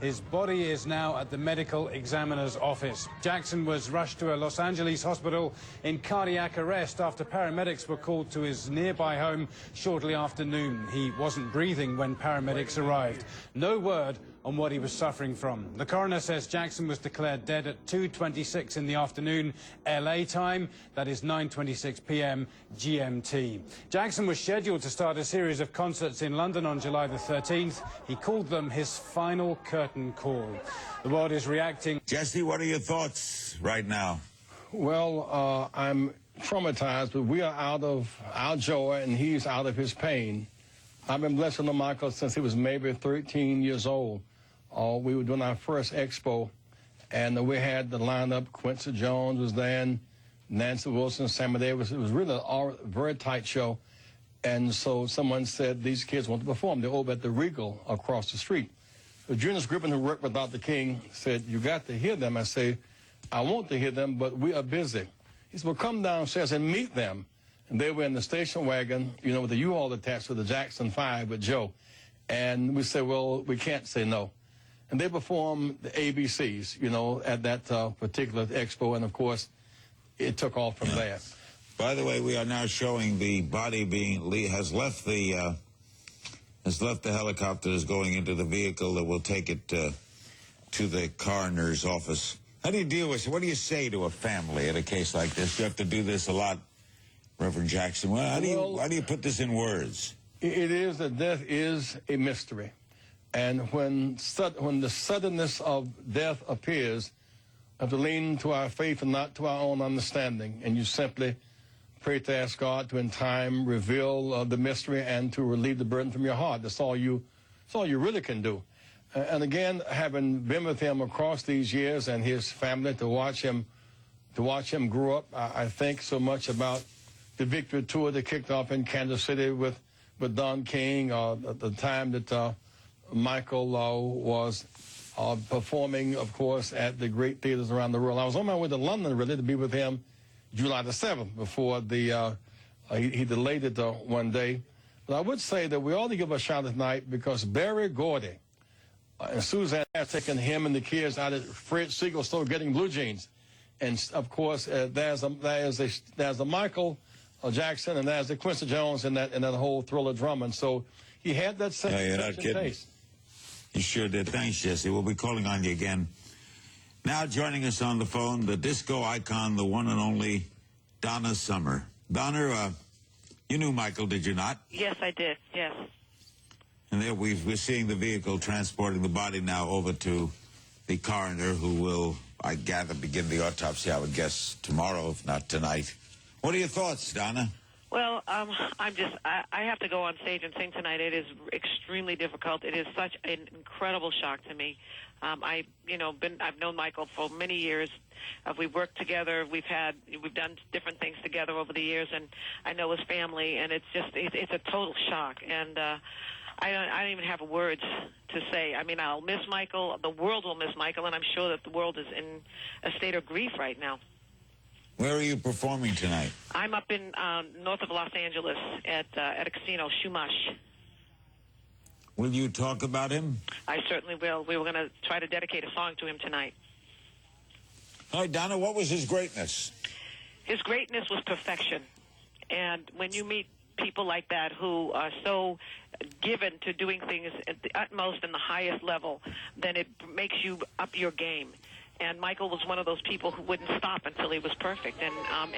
His body is now at the medical examiner's office. Jackson was rushed to a Los Angeles hospital in cardiac arrest after paramedics were called to his nearby home shortly after noon. He wasn't breathing when paramedics arrived. No word on what he was suffering from. The coroner says Jackson was declared dead at 2:26 in the afternoon, LA time. That is 9:26 p.m. GMT. Jackson was scheduled to start a series of concerts in London on July the 13th. He called them his final curtain call. The world is reacting. Jesse, what are your thoughts right now? Well, I'm traumatized, but we are out of our joy and he's out of his pain. I've been blessed with Michael since he was maybe 13 years old. We were doing our first expo, and we had the lineup. Quincy Jones was there, and Nancy Wilson, Sammy Davis. It was really a very tight show. And so someone said these kids want to perform. They're over at the Regal across the street. The Juniors Griffin, who worked with Dr. King, said, "You got to hear them." I say, "I want to hear them, but we are busy." He said, "Well, come downstairs and meet them." And they were in the station wagon, you know, with the U-Haul attached to the Jackson 5 with Joe. And we said, well, we can't say no. And they performed the ABCs, you know, at that particular expo. And, of course, it took off from there. By the way, we are now showing the body has left the helicopter, is going into the vehicle that will take it to the coroner's office. How do you deal with it? What do you say to a family in a case like this? You have to do this a lot, Reverend Jackson. Well, how do you put this in words? It is that death is a mystery. And when the suddenness of death appears, we have to lean to our faith and not to our own understanding. And you simply pray to ask God to in time reveal the mystery and to relieve the burden from your heart. That's all you really can do. And again, having been with him across these years and his family, to watch him grow up, I think so much about the Victory Tour that kicked off in Kansas City with Don King, the time that Michael was performing, of course, at the great theaters around the world. I was on my way to London, really, to be with him July the 7th before he delayed it one day. But I would say that we ought to give a shout tonight because Barry Gordy and Suzanne have taken him and the kids out at Fred Siegel store getting blue jeans. And, of course, there's a Michael Jackson, and there's the Quincy Jones in that whole Thriller Drummond. So he had that same taste. You sure did. Thanks, Jesse. We'll be calling on you again. Now joining us on the phone, the disco icon, the one and only Donna Summer. Donna, you knew Michael, did you not? Yes, I did. Yes. And there we're seeing the vehicle transporting the body now over to the coroner, who will, I gather, begin the autopsy, I would guess, tomorrow, if not tonight. What are your thoughts, Donna? Well, I have to go on stage and sing tonight. It is extremely difficult. It is such an incredible shock to me. I've known Michael for many years. We've worked together. We've done different things together over the years, and I know his family. And it's a total shock. And I don't even have words to say. I mean, I'll miss Michael. The world will miss Michael, and I'm sure that the world is in a state of grief right now. Where are you performing tonight? I'm up in north of Los Angeles at a casino, Shumash. Will you talk about him? I certainly will. We were going to try to dedicate a song to him tonight. All right, Donna, what was his greatness? His greatness was perfection. And when you meet people like that who are so given to doing things at the utmost and the highest level, then it makes you up your game. And Michael was one of those people who wouldn't stop until he was perfect, and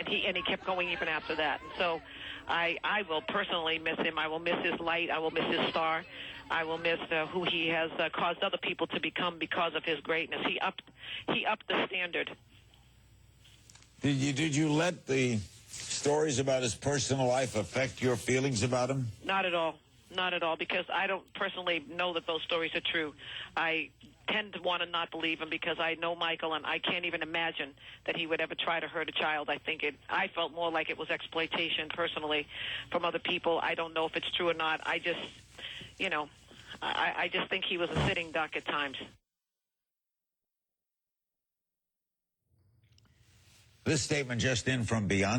he kept going even after that. And so, I will personally miss him. I will miss his light. I will miss his star. I will miss who he has caused other people to become because of his greatness. He upped the standard. Did you let the stories about his personal life affect your feelings about him? Not at all. Not at all, because I don't personally know that those stories are true. I tend to want to not believe him because I know Michael, and I can't even imagine that he would ever try to hurt a child. I felt more like it was exploitation personally from other people. I don't know if it's true or not. I just think he was a sitting duck at times. This statement just in from Beyond.